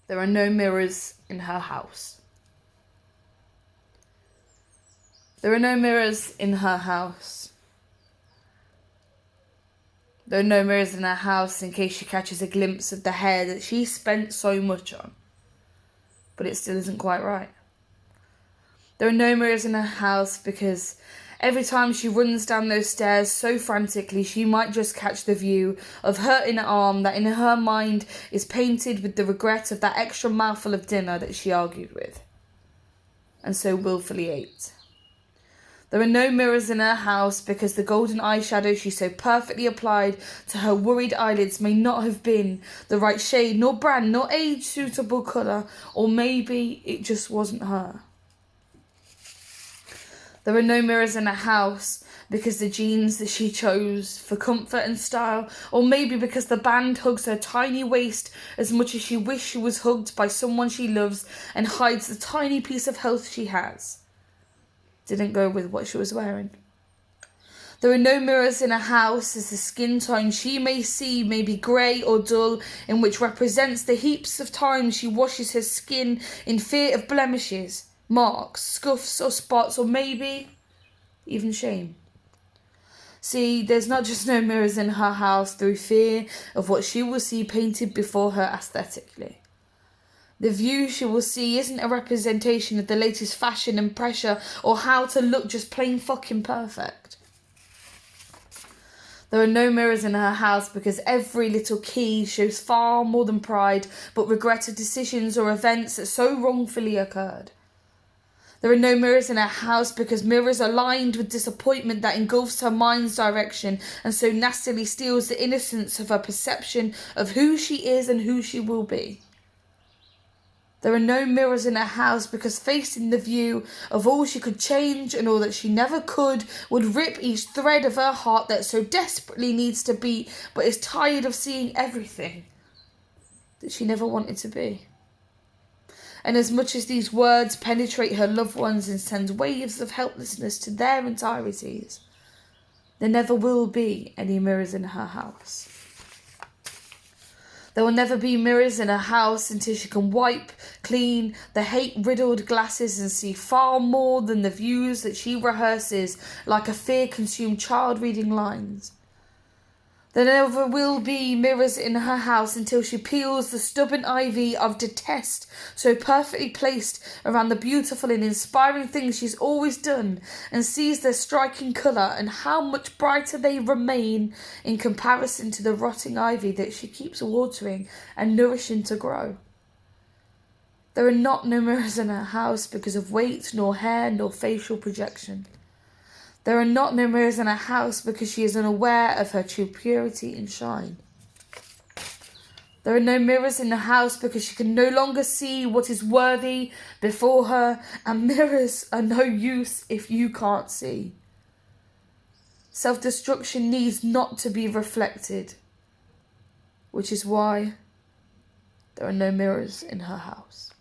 There are no mirrors in her house. There are no mirrors in her house. There are no mirrors in her house in case she catches a glimpse of the hair that she spent so much on. But it still isn't quite right. There are no mirrors in her house because every time she runs down those stairs so frantically, she might just catch the view of her inner arm that in her mind is painted with the regret of that extra mouthful of dinner that she argued with and so willfully ate. There are no mirrors in her house because the golden eyeshadow she so perfectly applied to her worried eyelids may not have been the right shade, nor brand, nor age-suitable colour, or maybe it just wasn't her. There are no mirrors in her house because the jeans that she chose for comfort and style, or maybe because the band hugs her tiny waist as much as she wished she was hugged by someone she loves and hides the tiny piece of health she has, didn't go with what she was wearing. There are no mirrors in her house as the skin tone she may see may be grey or dull, in which represents the heaps of times she washes her skin in fear of blemishes, marks, scuffs or spots, or maybe even shame. See, there's not just no mirrors in her house through fear of what she will see painted before her aesthetically. The view she will see isn't a representation of the latest fashion and pressure or how to look just plain fucking perfect. There are no mirrors in her house because every little key shows far more than pride but regret of decisions or events that so wrongfully occurred. There are no mirrors in her house because mirrors are lined with disappointment that engulfs her mind's direction and so nastily steals the innocence of her perception of who she is and who she will be. There are no mirrors in her house because facing the view of all she could change and all that she never could would rip each thread of her heart that so desperately needs to beat but is tired of seeing everything that she never wanted to be. And as much as these words penetrate her loved ones and send waves of helplessness to their entireties, there never will be any mirrors in her house. There will never be mirrors in her house until she can wipe clean the hate-riddled glasses and see far more than the views that she rehearses like a fear-consumed child reading lines. There never will be mirrors in her house until she peels the stubborn ivy of detest so perfectly placed around the beautiful and inspiring things she's always done and sees their striking colour and how much brighter they remain in comparison to the rotting ivy that she keeps watering and nourishing to grow. There are not no mirrors in her house because of weight, nor hair, nor facial projection. There are not no mirrors in her house because she is unaware of her true purity and shine. There are no mirrors in the house because she can no longer see what is worthy before her, and mirrors are no use if you can't see. Self-destruction needs not to be reflected, which is why there are no mirrors in her house.